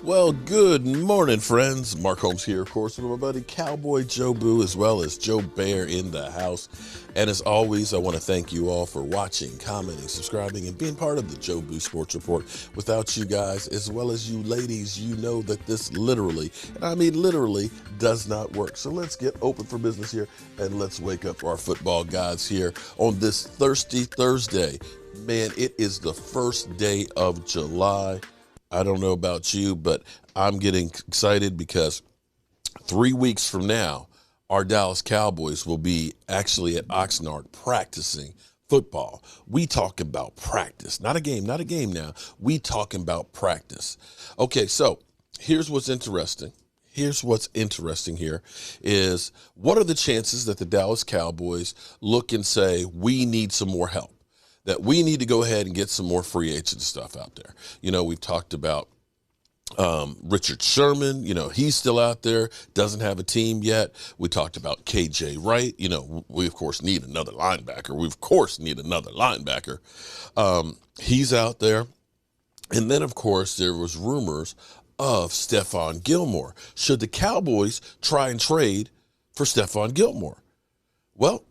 Well, good morning, friends. Mark Holmes here, of course, with my buddy Cowboy Joe Boo, as well as Joe Bear in the house. And as always, I want to thank you all for watching, commenting, subscribing, and being part of the Joe Boo Sports Report. Without you guys, as well as you ladies, you know that this literally, and I mean literally, does not work. So let's get open for business here, and let's wake up our football gods here on this thirsty Thursday. Man, it is the first day of July. I don't know about you, but I'm getting excited because 3 weeks from now, our Dallas Cowboys will be actually at Oxnard practicing football. We talk about practice, not a game now. We talking about practice. Okay, so here's what's interesting. Here's what's interesting here is what are the chances that the Dallas Cowboys look and say, we need some more help? That we need to go ahead and get some more free agent stuff out there. You know, we've talked about Richard Sherman. You know, he's still out there, doesn't have a team yet. We talked about KJ Wright. You know, we, of course, need another linebacker. He's out there. And then, of course, there was rumors of Stephen Gilmore. Should the Cowboys try and trade for Stephen Gilmore? Well,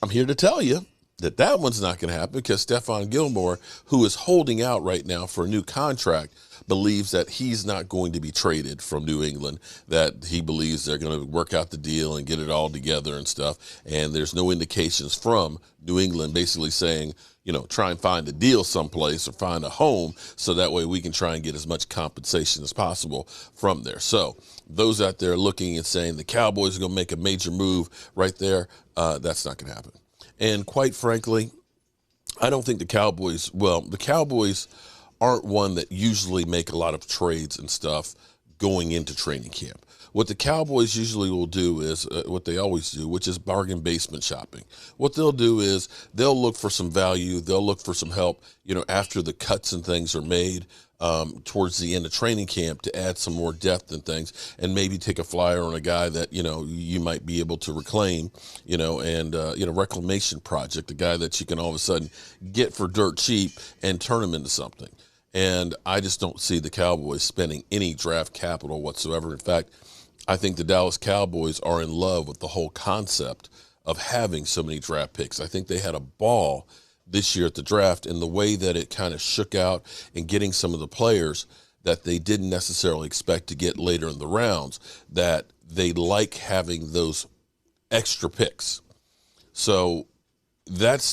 I'm here to tell you that one's not going to happen because Stephen Gilmore, who is holding out right now for a new contract, believes that he's not going to be traded from New England, that he believes they're going to work out the deal and get it all together and stuff. And there's no indications from New England basically saying, you know, try and find a deal someplace or find a home so that way we can try and get as much compensation as possible from there. So those out there looking and saying the Cowboys are going to make a major move right there, that's not going to happen. And quite frankly, I don't think the Cowboys aren't one that usually make a lot of trades and stuff going into training camp. What the Cowboys usually will do is what they always do, which is bargain basement shopping. What they'll do is they'll look for some value. They'll look for some help, you know, after the cuts and things are made towards the end of training camp to add some more depth and things, and maybe take a flyer on a guy that, you know, you might be able to reclaim, you know, and, reclamation project, a guy that you can all of a sudden get for dirt cheap and turn him into something. And I just don't see the Cowboys spending any draft capital whatsoever. In fact, I think the Dallas Cowboys are in love with the whole concept of having so many draft picks. I think they had a ball this year at the draft and the way that it kind of shook out and getting some of the players that they didn't necessarily expect to get later in the rounds, that they like having those extra picks. So that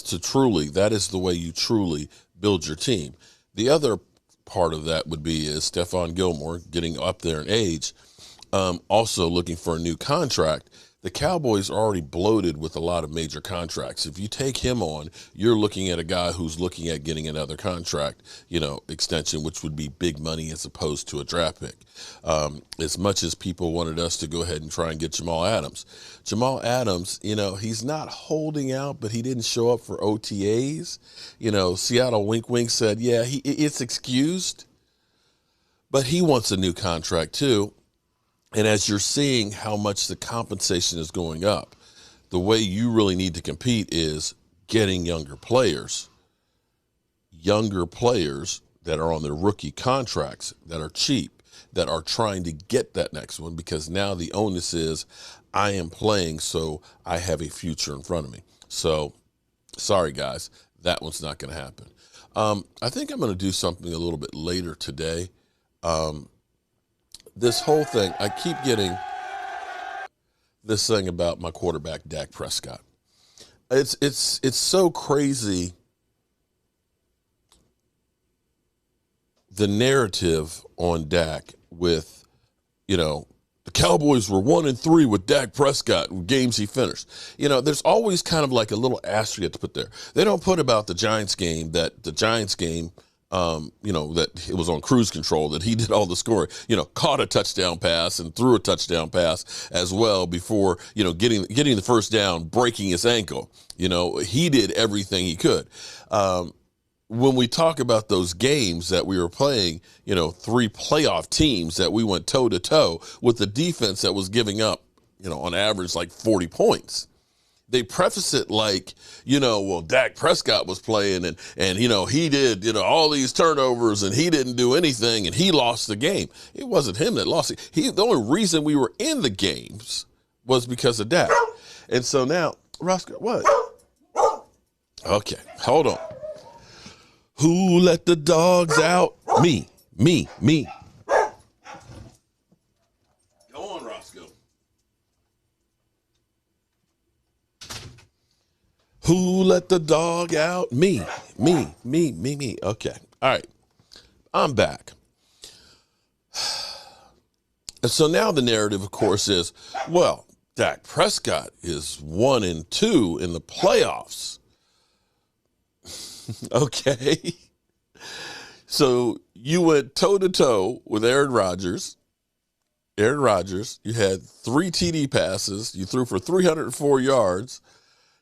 is the way you truly build your team. The other part of that would be is Stephen Gilmore getting up there in age, also looking for a new contract. The Cowboys are already bloated with a lot of major contracts. If you take him on, you're looking at a guy who's looking at getting another contract, you know, extension, which would be big money as opposed to a draft pick. As much as people wanted us to go ahead and try and get Jamal Adams. Jamal Adams, you know, he's not holding out, but he didn't show up for OTAs. You know, Seattle wink wink said, yeah, it's excused, but he wants a new contract too. And as you're seeing how much the compensation is going up, the way you really need to compete is getting younger players that are on their rookie contracts, that are cheap, that are trying to get that next one, because now the onus is I am playing, so I have a future in front of me. So sorry, guys, that one's not going to happen. I think I'm going to do something a little bit later today. This whole thing, I keep getting this thing about my quarterback, Dak Prescott. It's so crazy, the narrative on Dak with, you know, the Cowboys were 1-3 with Dak Prescott in games he finished. You know, there's always kind of like a little asterisk to put there. They don't put about the Giants game that it was on cruise control, that he did all the scoring, you know, caught a touchdown pass and threw a touchdown pass as well before, you know, getting the first down, breaking his ankle. You know, he did everything he could. When we talk about those games that we were playing, you know, 3 playoff teams that we went toe to toe with the defense that was giving up, you know, on average like 40 points. they preface it like, well, Dak Prescott was playing and he did, all these turnovers and he didn't do anything and he lost the game. It wasn't him that lost it. The only reason we were in the games was because of Dak. And so now, Roscoe, what? Okay, hold on. Who let the dogs out? Me. Go on, Roscoe. Who let the dog out? Me. Okay. All right. I'm back. And so now the narrative, of course, is, well, Dak Prescott is 1-2 in the playoffs. Okay. So you went toe-to-toe with Aaron Rodgers. You had 3 TD passes. You threw for 304 yards.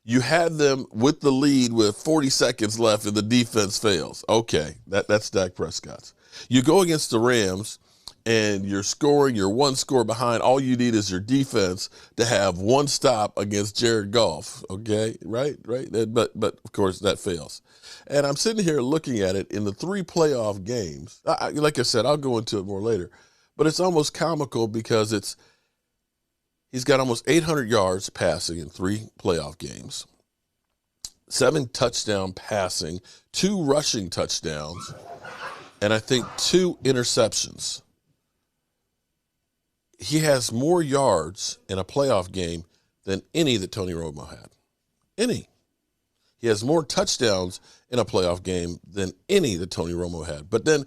You had them with the lead with 40 seconds left and the defense fails. Okay, that's Dak Prescott's. You go against the Rams and you're 1 score behind. All you need is your defense to have 1 stop against Jared Goff. Okay, right? But of course that fails. And I'm sitting here looking at it in the 3 playoff games. Like I said, I'll go into it more later. But it's almost comical because he's got almost 800 yards passing in 3 playoff games, 7 touchdown passing, 2 rushing touchdowns, and I think 2 interceptions. He has more yards in a playoff game than any that Tony Romo had. Any. He has more touchdowns in a playoff game than any that Tony Romo had. But then,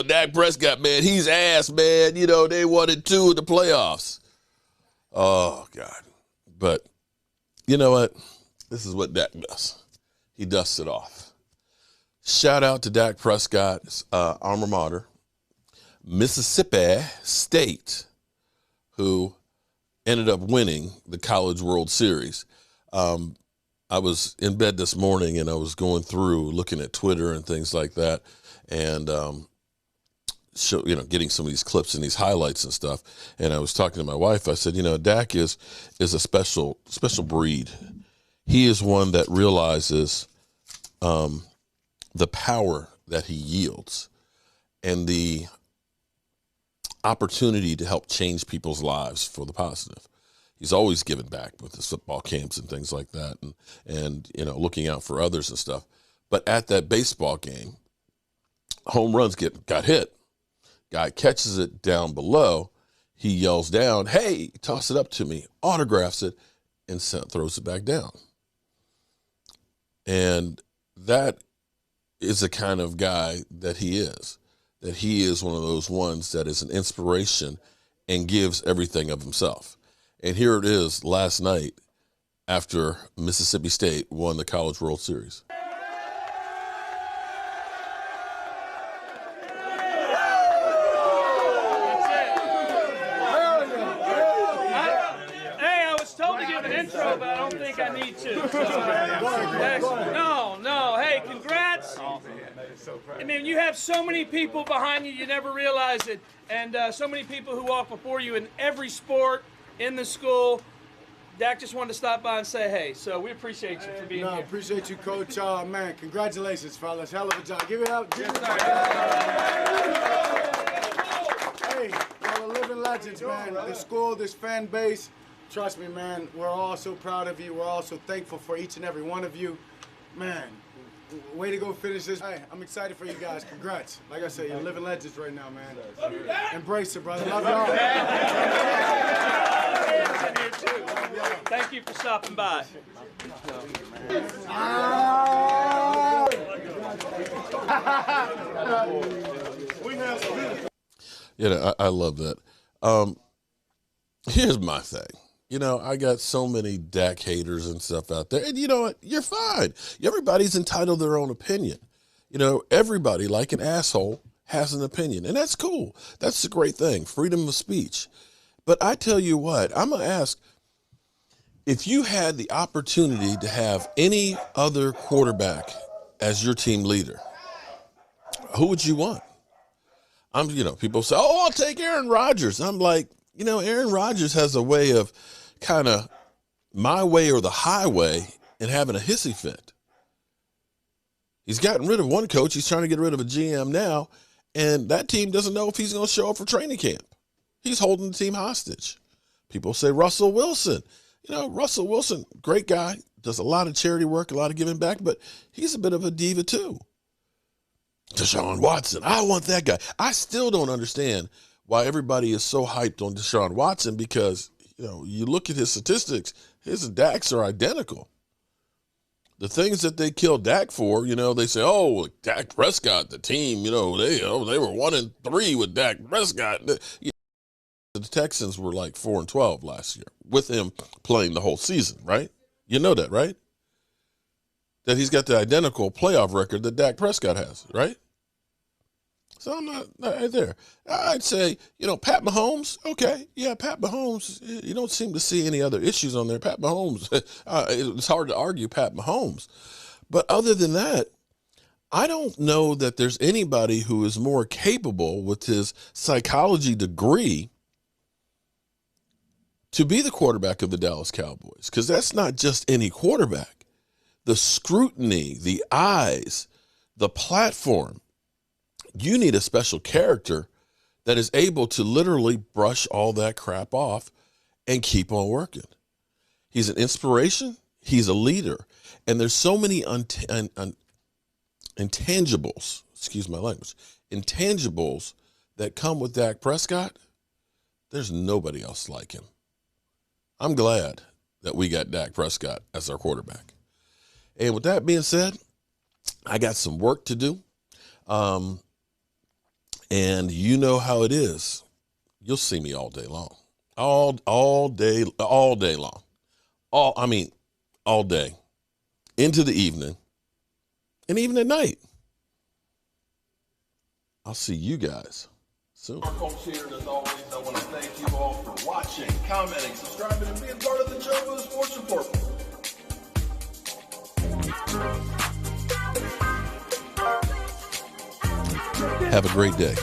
Dak Prescott, man, he's ass, man. They wanted 2 in the playoffs. Oh, God. But you know what? This is what Dak does. He dusts it off. Shout out to Dak Prescott's alma mater, Mississippi State, who ended up winning the College World Series. I was in bed this morning and I was going through looking at Twitter and things like that and getting some of these clips and these highlights and stuff. And I was talking to my wife. I said, Dak is a special breed. He is one that realizes the power that he yields and the opportunity to help change people's lives for the positive. He's always given back with his football camps and things like that and looking out for others and stuff. But at that baseball game, home runs got hit. Guy catches it down below. He yells down, "Hey, toss it up to me," autographs it, and throws it back down. And that is the kind of guy that he is. That he is one of those ones that is an inspiration and gives everything of himself. And here it is last night after Mississippi State won the College World Series. I was told to give an intro, but I don't think I need to. No. Hey, congrats. I mean, you have so many people behind you, you never realize it. And so many people who walk before you in every sport, in the school. Dak just wanted to stop by and say hey. So we appreciate you for being here. Appreciate you, Coach. Man, congratulations, fellas. Hell of a job. Give it up. Hey, y'all are living legends, man. This school, this fan base, trust me, man, we're all so proud of you. We're all so thankful for each and every one of you. Man, way to go finish this. Hey, I'm excited for you guys. Congrats. Like I said, you're living legends right now, man. Embrace it, brother. Love y'all. Thank you for stopping by. I love that. Here's my thing. I got so many Dak haters and stuff out there. And you know what? You're fine. Everybody's entitled to their own opinion. Everybody, like an asshole, has an opinion. And that's cool. That's a great thing. Freedom of speech. But I tell you what, I'm going to ask, if you had the opportunity to have any other quarterback as your team leader, who would you want? People say, I'll take Aaron Rodgers. I'm like, Aaron Rodgers has a way of kind of my way or the highway and having a hissy fit. He's gotten rid of one coach. He's trying to get rid of a GM now, and that team doesn't know if he's going to show up for training camp. He's holding the team hostage. People say Russell Wilson. Russell Wilson, great guy, does a lot of charity work, a lot of giving back, but he's a bit of a diva too. Deshaun Watson, I want that guy. I still don't understand why everybody is so hyped on Deshaun Watson because, you look at his statistics, his and Dak's are identical. The things that they killed Dak for, they say, oh, Dak Prescott, the team, they were 1-3 with Dak Prescott. The Texans were like 4-12 last year with him playing the whole season, right? You know that, right? That he's got the identical playoff record that Dak Prescott has, right? So I'm not right there. I'd say, Pat Mahomes, okay. Yeah, Pat Mahomes, you don't seem to see any other issues on there. Pat Mahomes, it's hard to argue Pat Mahomes. But other than that, I don't know that there's anybody who is more capable with his psychology degree to be the quarterback of the Dallas Cowboys, because that's not just any quarterback. The scrutiny, the eyes, the platform. You need a special character that is able to literally brush all that crap off and keep on working. He's an inspiration. He's a leader. And there's so many intangibles, excuse my language, intangibles that come with Dak Prescott. There's nobody else like him. I'm glad that we got Dak Prescott as our quarterback. And with that being said, I got some work to do. And you know how it is. You'll see me all day long. All day long. All day. Into the evening. And even at night. I'll see you guys soon. Coach here, as always, I want to thank you all for watching, commenting, subscribing, and being part of the Joe Sports Report. Have a great day.